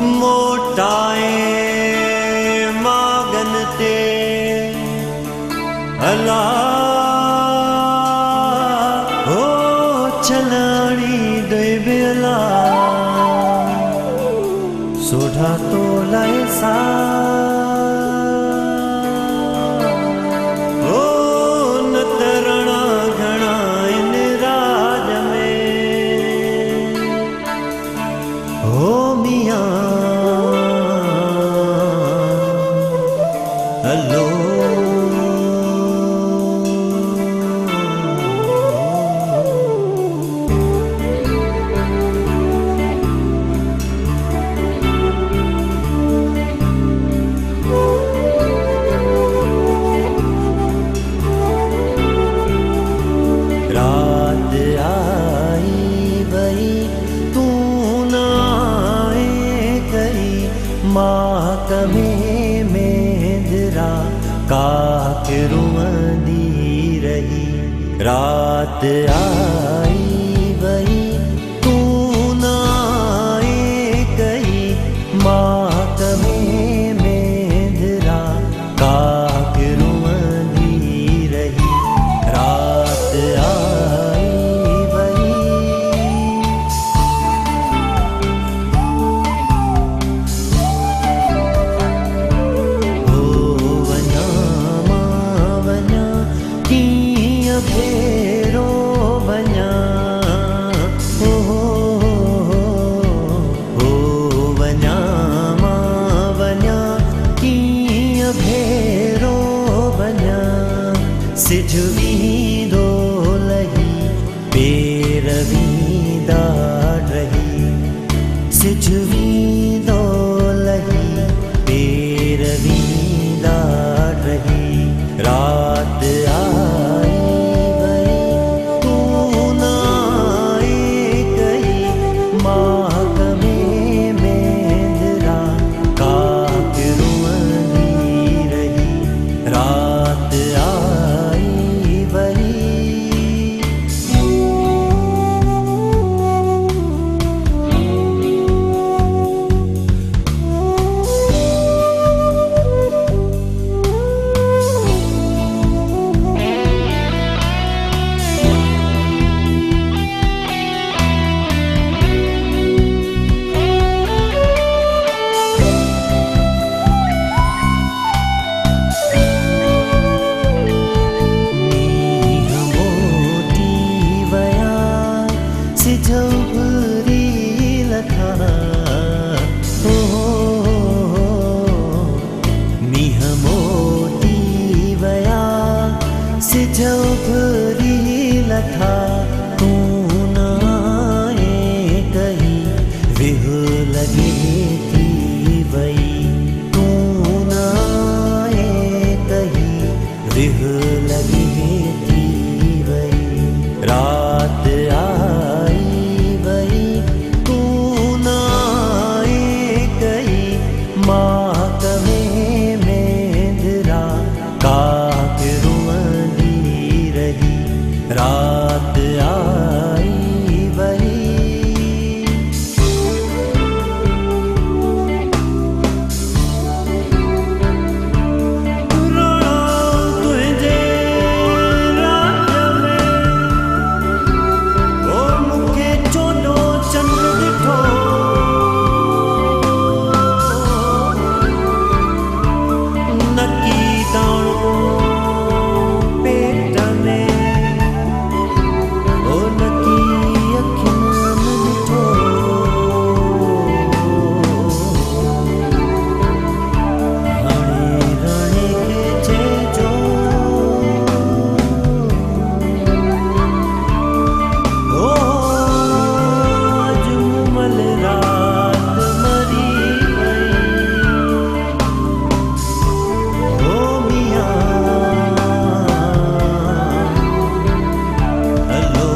मोटाए मागन ते अला हो चलानी दे बेला सोढ़ा तो लायसा हो नतरणा घणा इन राज में हो मियां हलो रात आई वही तू ना आए कही मातमे में दरा काक रुंदी रही रात आई वही तू ना आए कही मातमे में दरा काक रुंदी रही रात आई वही हो वञा मां वञा कीअं फेरो वञा हो वञा मां वञा कीअं फेरो वञा सिझ वींदो लही पेर वींदा रही सिझ वींदो लही पेर वींदा रही रात आई वही तू ना आए कही मातमे में दरा काक रुंदी रही रात आई वही मींह मोटी वया सिझौरी लथा मींह मोटी वया सिझौरी लथा तू ना आए कही विह लगे थी वही तू ना आए कही विह लगे थी वही रात आई वही तू ना आए कही मातमे में दरा काक रुंदी रही रात आई वही तुझे राज में ओ मुखे चोॾो चंड ॾिठो नकी दाणो पेट में ओ नकी अखियुनि में ॾिठो हाणे राणे खे चइजो ओ अजमल रात मरी वई ओ मियां हलो